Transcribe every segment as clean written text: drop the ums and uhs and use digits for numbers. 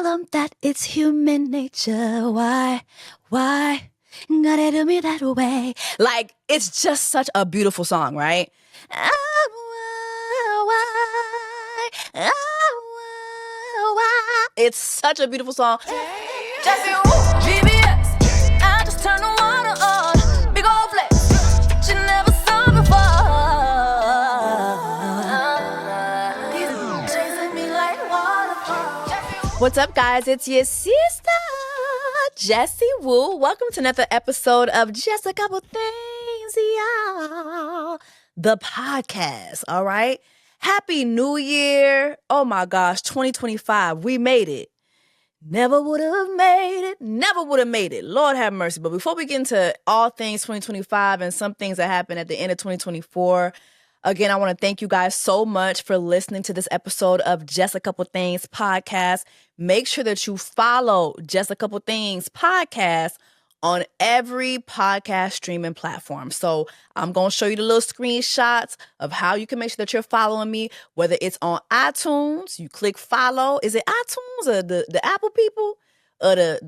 tell them that it's human nature. Why gotta do me that way? Like, it's just such a beautiful song, right? Why? It's such a beautiful song. Jessieewoo, GBS, I just turned the water on. Big old flex, you never saw before. Chasing me like waterfall. What's up, guys? It's your sister, Jessie Woo. Welcome to another episode of Just a Couple Things, y'all. The podcast, all right? Happy New Year. Oh my gosh, 2025. We made it. Never would have made it. Never would have made it. Lord have mercy. But before we get into all things 2025 and some things that happened at the end of 2024, again, I want to thank you guys so much for listening to this episode of Just a Couple Things podcast. Make sure that you follow Just a Couple Things podcast on every podcast streaming platform. So I'm going to show you the little screenshots of how you can make sure that you're following me, whether it's on iTunes, you click follow. Is it iTunes or the Apple people or the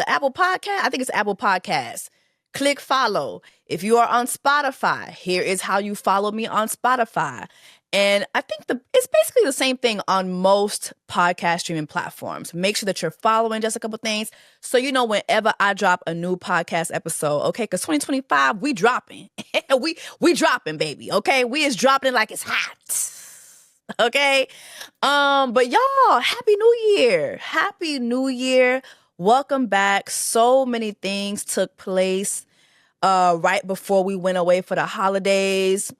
Apple podcast? I think it's Apple Podcasts. Click follow. If you are on Spotify, here is how you follow me on Spotify. And I think it's basically the same thing on most podcast streaming platforms. Make sure that you're following Just a Couple Things so you know whenever I drop a new podcast episode, okay? Because 2025, we dropping. we dropping, baby, okay? We is dropping like it's hot, okay? But y'all, Happy New Year. Happy New Year. Welcome back. So many things took place right before we went away for the holidays.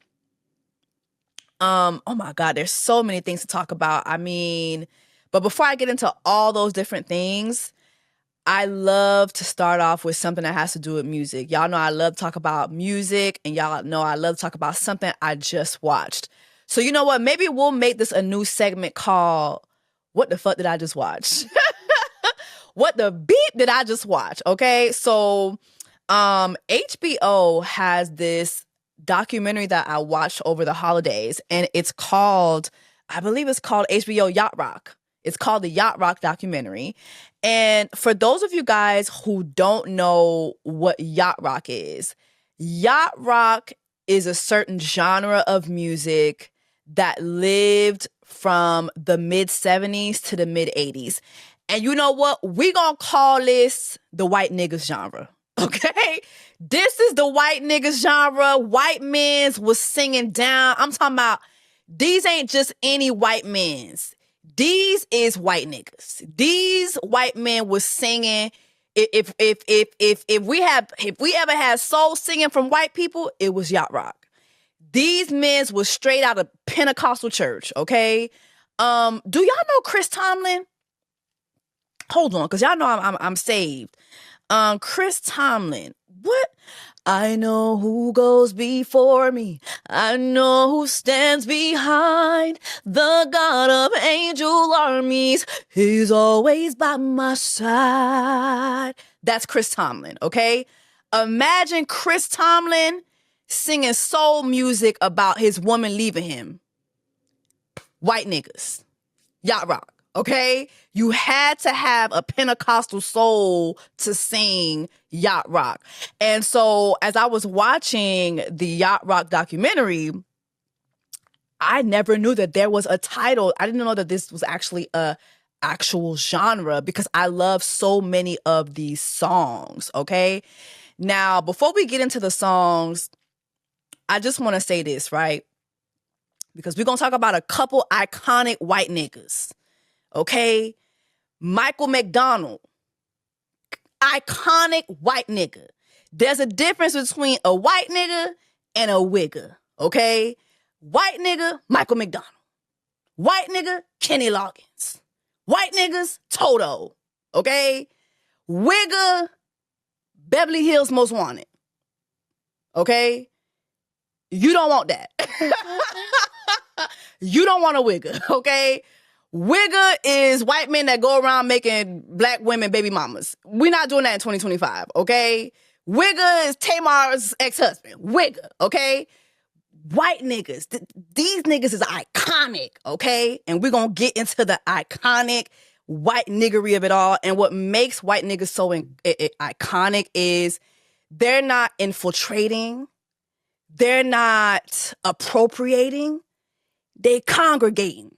Oh my God, there's so many things to talk about. I mean, but before I get into all those different things, I love to start off with something that has to do with music. Y'all know I love to talk about music, and y'all know I love to talk about something I just watched. So you know what? Maybe we'll make this a new segment called What the Fuck Did I Just Watch? What the beep did I just watch? Okay, so HBO has this documentary that I watched over the holidays, and it's called, I believe it's called HBO Yacht Rock. It's called the Yacht Rock documentary. And for those of you guys who don't know what Yacht Rock is a certain genre of music that lived from the mid-70s to the mid-80s. And you know what? We're going to call this the white niggas genre. Okay? This is the white niggas genre. White men's was singing down. I'm talking about these ain't just any white men's. These is white niggas. These white men was singing. If we ever had soul singing from white people, it was Yacht Rock. These men's was straight out of Pentecostal church, okay? Do y'all know Chris Tomlin? Hold on, because y'all know I'm saved. Chris Tomlin. What? I know who goes before me. I know who stands behind. The God of angel armies. He's always by my side. That's Chris Tomlin, okay? Imagine Chris Tomlin singing soul music about his woman leaving him. White niggas. Yacht Rock. Okay? You had to have a Pentecostal soul to sing Yacht Rock. And so as I was watching the Yacht Rock documentary, I never knew that there was a title. I didn't know that this was actually a actual genre because I love so many of these songs, okay? Now, before we get into the songs, I just want to say this, right? Because we're going to talk about a couple iconic white niggas. Okay, Michael McDonald, iconic white nigga. There's a difference between a white nigga and a wigger, okay? White nigga, Michael McDonald. White nigga, Kenny Loggins. White niggas, Toto, okay? Wigger, Beverly Hills Most Wanted, okay? You don't want that. You don't want a wigger, okay? Wigger is white men that go around making black women baby mamas. We're not doing that in 2025, okay? Wigger is Tamar's ex-husband. Wigger, okay? white niggas, these niggas is iconic, okay? And we're going to get into the iconic white niggery of it all. And what makes white niggas so iconic is they're not infiltrating. They're not appropriating. They congregating.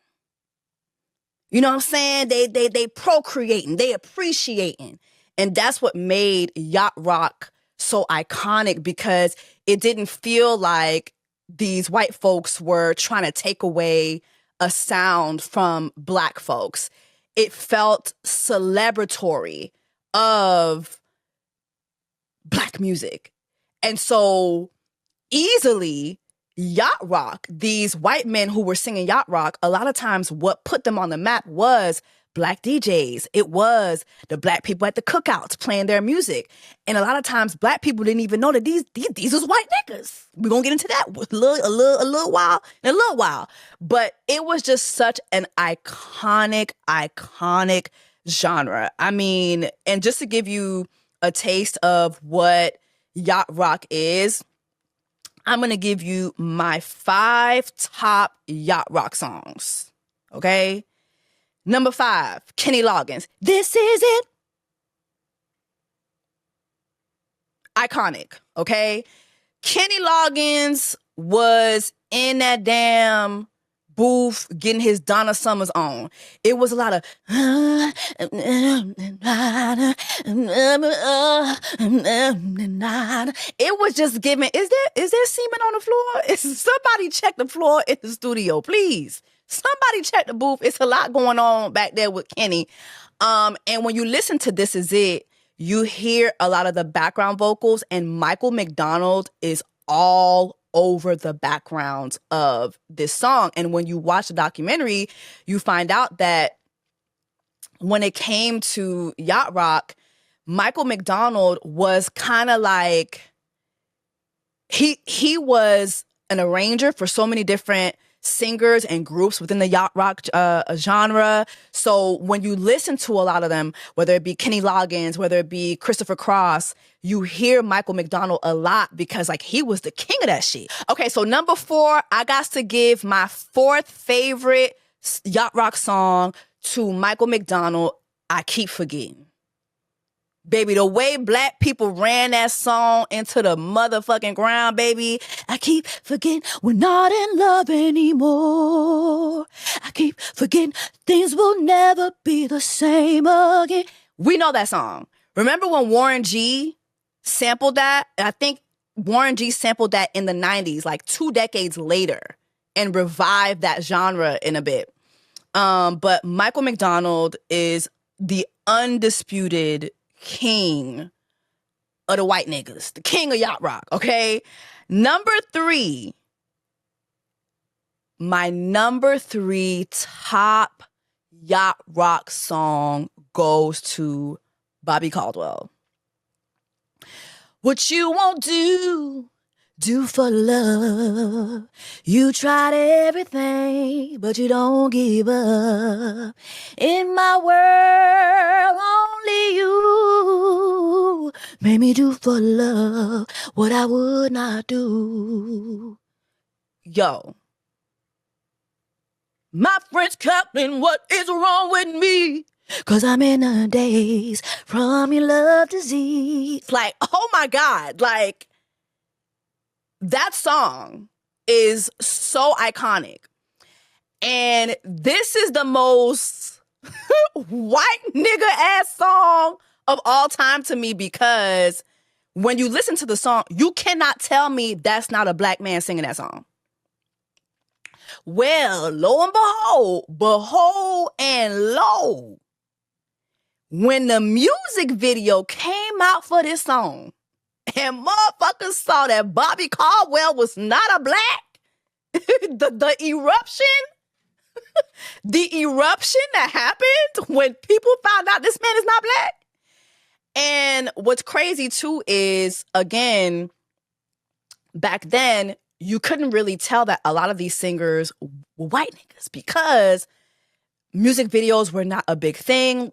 You know what I'm saying? They procreating. They appreciating. And that's what made yacht rock so iconic, because it didn't feel like these white folks were trying to take away a sound from black folks. It felt celebratory of black music. And so easily, yacht rock, these white men who were singing yacht rock, a lot of times what put them on the map was black DJs. It was the black people at the cookouts playing their music. And a lot of times black people didn't even know that these was white niggas. We're going to get into that a little while. But it was just such an iconic genre. I mean, and just to give you a taste of what yacht rock is, I'm going to give you my 5 top yacht rock songs. Okay? Number 5, Kenny Loggins. This is it. Iconic, okay? Kenny Loggins was in that damn booth getting his Donna Summers on. It was a lot of it was just giving, is there semen on the floor? Somebody check the floor in the studio, please. Somebody check the booth. It's a lot going on back there with Kenny. And when you listen to This Is It, you hear a lot of the background vocals, and Michael McDonald is all over the backgrounds of this song. And when you watch the documentary, you find out that when it came to yacht rock, Michael McDonald was kind of like, he was an arranger for so many different singers and groups within the yacht rock genre. So when you listen to a lot of them, whether it be Kenny Loggins, whether it be Christopher Cross, you hear Michael McDonald a lot because like he was the king of that shit. Okay, so number 4, I got to give my 4th favorite yacht rock song to Michael McDonald, I Keep Forgetting. Baby, the way black people ran that song into the motherfucking ground, baby. I keep forgetting we're not in love anymore. I keep forgetting things will never be the same again. We know that song. Remember when Warren G sampled that? I think Warren G sampled that in the 90s, like 2 decades later, and revived that genre in a bit. But Michael McDonald is the undisputed king of the white niggas, the king of yacht rock, okay? Number 3, my number 3 top yacht rock song goes to Bobby Caldwell. What you won't do for love. You tried everything, but you don't give up. In my world, only you made me do for love what I would not do. Yo. My friends counting what is wrong with me, 'cause I'm in a daze from your love disease. Like, oh my God, like, that song is so iconic. And this is the most white nigga ass song of all time to me, because when you listen to the song, you cannot tell me that's not a black man singing that song. Well, lo and behold and lo, when the music video came out for this song, and motherfuckers saw that Bobby Caldwell was not a black, the eruption that happened when people found out this man is not black. And what's crazy too is, again, back then, you couldn't really tell that a lot of these singers were white niggas because music videos were not a big thing.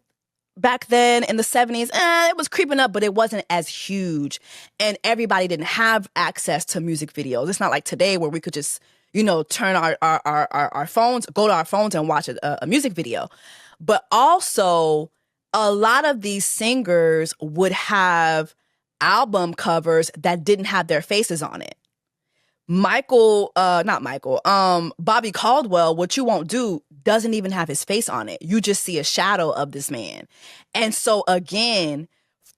back then in the 70s, it was creeping up, but it wasn't as huge. And everybody didn't have access to music videos. It's not like today where we could just, turn our phones, go to our phones and watch a music video. But also, a lot of these singers would have album covers that didn't have their faces on it. Bobby Caldwell, What You Won't Do, doesn't even have his face on it. You just see a shadow of this man. And so again,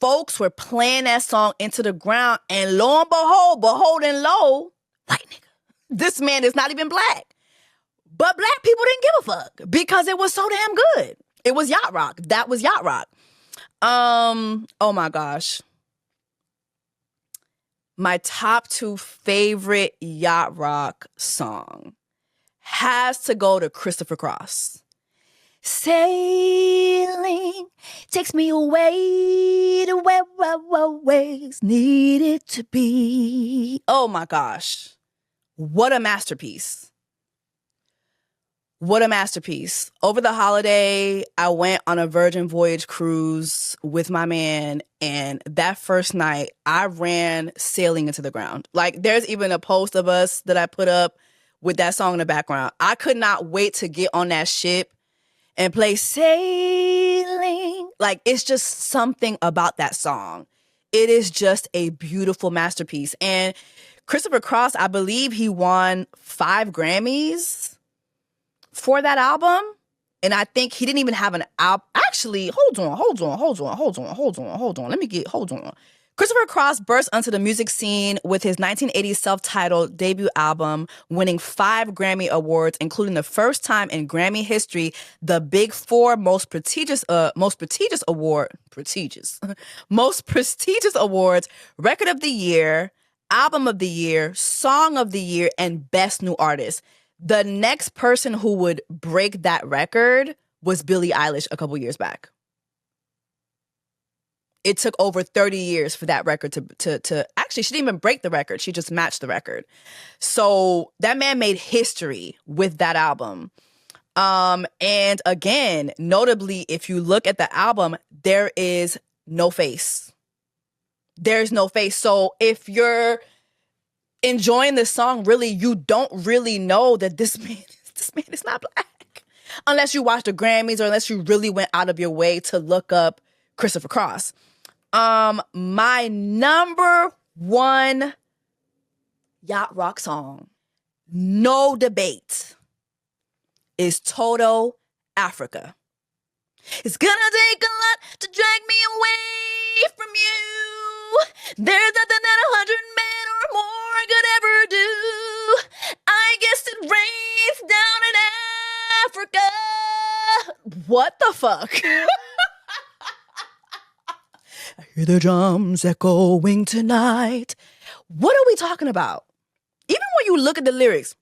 folks were playing that song into the ground, and lo and behold and lo, white nigga, this man is not even black. But black people didn't give a fuck because it was so damn good. It was yacht rock. That was yacht rock. Oh my gosh. My top 2 favorite yacht rock song has to go to Christopher Cross. Sailing takes me away to where I always needed to be. Oh my gosh. What a masterpiece. What a masterpiece. Over the holiday, I went on a Virgin Voyage cruise with my man, and that first night, I ran Sailing into the ground. Like, there's even a post of us that I put up with that song in the background. I could not wait to get on that ship and play Sailing. Like, it's just something about that song. It is just a beautiful masterpiece. And Christopher Cross, I believe he won 5 Grammys for that album. And I think he didn't even have an album. Actually, hold on. Christopher Cross burst onto the music scene with his 1980 self-titled debut album, winning 5 Grammy Awards, including the first time in Grammy history, the Big Four most prestigious awards, Record of the Year, Album of the Year, Song of the Year, and Best New Artist. The next person who would break that record was Billie Eilish a couple years back. It took over 30 years for that record to actually, she didn't even break the record. She just matched the record. So that man made history with that album. And again, notably, if you look at the album, there is no face. There's no face. So if you're enjoying this song, really, you don't really know that this man is not black. Unless you watch the Grammys or unless you really went out of your way to look up Christopher Cross. My number 1 yacht rock song, no debate, is Toto, Africa. It's gonna take a lot to drag me away from you. There's nothing that 100 men or more could ever do. I guess it rains down in Africa. What the fuck? I hear the drums echoing tonight. What are we talking about? Even when you look at the lyrics,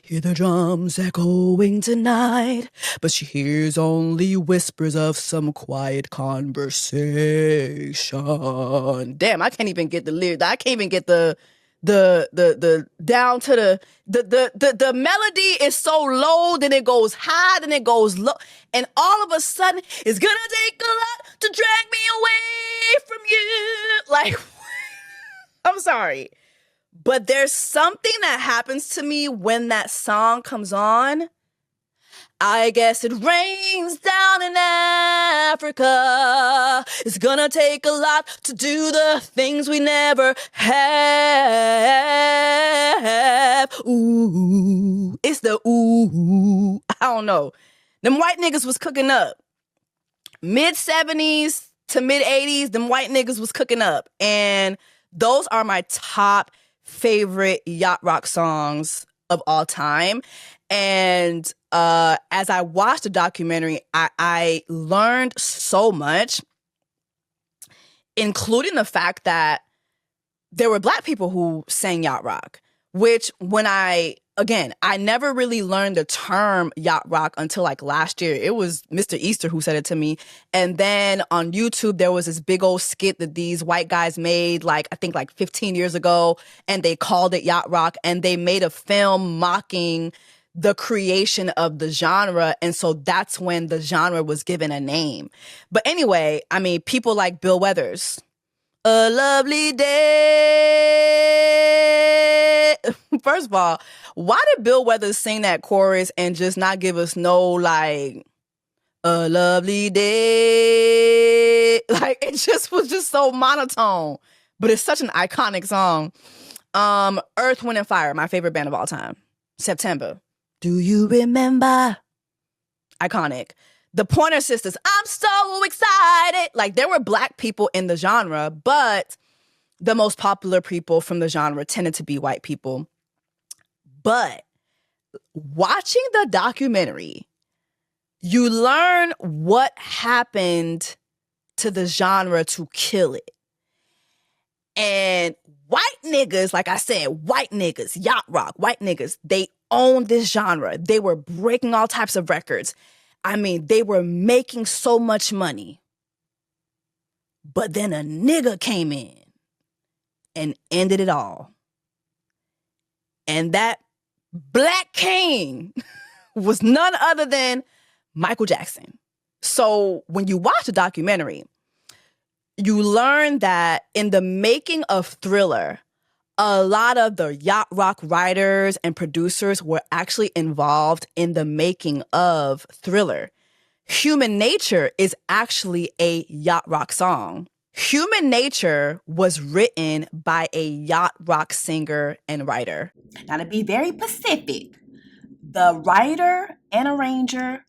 hear the drums echoing tonight, but she hears only whispers of some quiet conversation. Damn, I can't even get the lyrics. I can't even get the down to the melody is so low, then it goes high, then it goes low, and all of a sudden it's gonna take a lot to drag me away from you. Like, I'm sorry. But there's something that happens to me when that song comes on. I guess it rains down in Africa. It's gonna take a lot to do the things we never have. Ooh, it's the ooh. I don't know. Them white niggas was cooking up. Mid-70s to mid-80s, them white niggas was cooking up. And those are my top favorite yacht rock songs of all time. And as I watched the documentary, I learned so much, including the fact that there were black people who sang yacht rock, which when I never really learned the term yacht rock until like last year. It was Mr. Easter who said it to me. And then on YouTube, there was this big old skit that these white guys made, I think 15 years ago, and they called it yacht rock, and they made a film mocking the creation of the genre. And so that's when the genre was given a name. But anyway, I mean, people like Bill Withers, A Lovely Day. First of all, why did Bill Withers sing that chorus and just not give us no, like, a lovely day? Like, it just was just so monotone. But it's such an iconic song. Earth, Wind, and Fire, my favorite band of all time. September. Do you remember? Iconic. The Pointer Sisters, I'm so excited. Like, there were black people in the genre, but the most popular people from the genre tended to be white people. But watching the documentary, you learn what happened to the genre to kill it. And white niggas, like I said, white niggas, yacht rock, white niggas, they owned this genre. They were breaking all types of records. I mean, they were making so much money. But then a nigga came in and ended it all. And that black king was none other than Michael Jackson. So when you watch the documentary, you learn that in the making of Thriller, a lot of the yacht rock writers and producers were actually involved in the making of Thriller. Human Nature is actually a yacht rock song. Human Nature was written by a yacht rock singer and writer. Now, to be very specific, the writer and arranger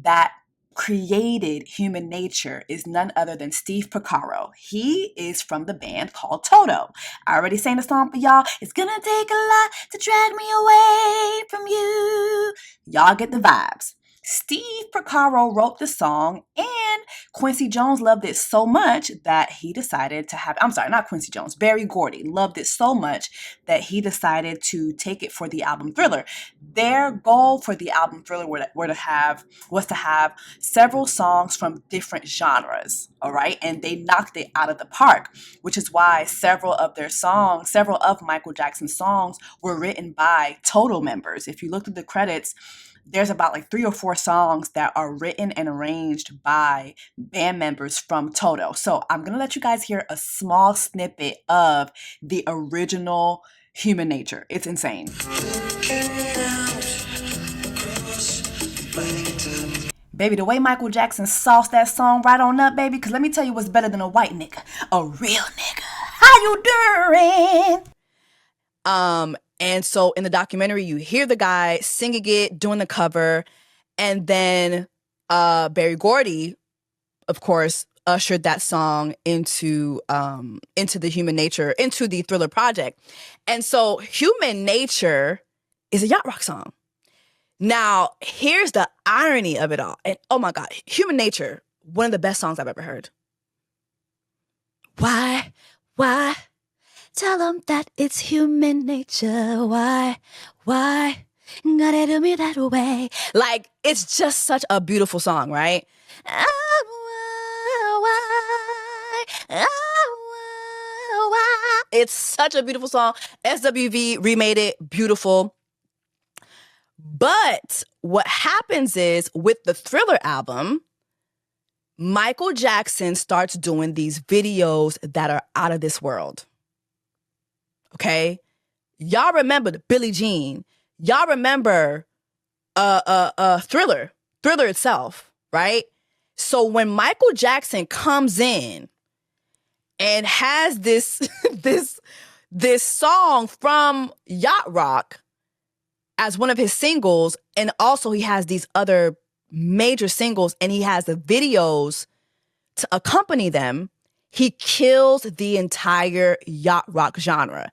that created Human Nature is none other than Steve Porcaro. He is from the band called Toto. I already sang the song for y'all. It's gonna take a lot to drag me away from you. Y'all get the vibes. Steve Porcaro wrote the song, and Quincy Jones loved it so much that he decided to have, I'm sorry, not Quincy Jones, Berry Gordy loved it so much that he decided to take it for the album Thriller. Their goal for the album Thriller was to have several songs from different genres, all right? And they knocked it out of the park, which is why several of Michael Jackson's songs were written by Toto members. If you look at the credits, there's about like 3 or 4 songs that are written and arranged by band members from Toto. So I'm going to let you guys hear a small snippet of the original Human Nature. It's insane. Baby, the way Michael Jackson sauced that song right on up, baby, because let me tell you what's better than a white nigga. A real nigga. How you doing? And so in the documentary, you hear the guy singing it, doing the cover, and then Berry Gordy, of course, ushered that song into the Human Nature, into the Thriller project. And so Human Nature is a yacht rock song. Now, here's the irony of it all. And oh my God, Human Nature, one of the best songs I've ever heard. Why? Tell them that it's human nature. Why? Gotta do me that way. Like, it's just such a beautiful song, right? Why? It's such a beautiful song. SWV remade it. Beautiful. But what happens is with the Thriller album, Michael Jackson starts doing these videos that are out of this world. Okay? Y'all remember Billie Jean. Y'all remember Thriller itself, right? So when Michael Jackson comes in and has this this song from Yacht Rock as one of his singles, and also he has these other major singles and he has the videos to accompany them, he kills the entire yacht rock genre.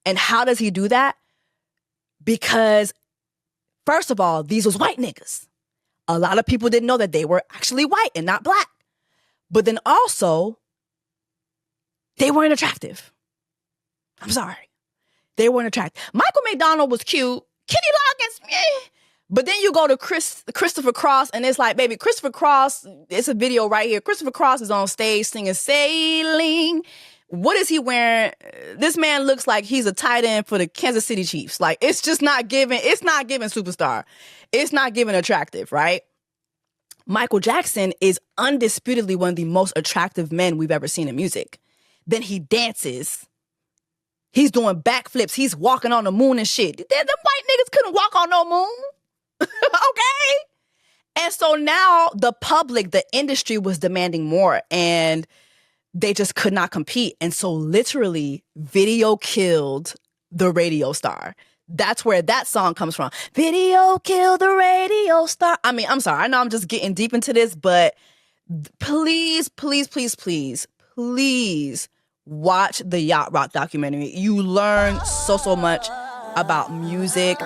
And how does he do that? Because, first of all, these was white niggas. A lot of people didn't know that they were actually white and not black. But then also, they weren't attractive. I'm sorry. They weren't attractive. Michael McDonald was cute. Kenny Loggins, meh. But then you go to Christopher Cross, and it's like, baby, Christopher Cross, it's a video right here. Christopher Cross is on stage singing Sailing What is he wearing? This man looks like he's a tight end for the Kansas City Chiefs. Like, it's just not giving, it's not giving superstar. It's not giving attractive, right? Michael Jackson is undisputedly one of the most attractive men we've ever seen in music. Then he dances. He's doing backflips. He's walking on the moon and shit. Them white niggas couldn't walk on no moon. Okay? And so now the public, the industry was demanding more, and they just could not compete. And so literally, video killed the radio star. That's where that song comes from. Video killed the radio star. I mean, I'm sorry. I know I'm just getting deep into this, but please, please, please, please, please watch the Yacht Rock documentary. You learn so much about music.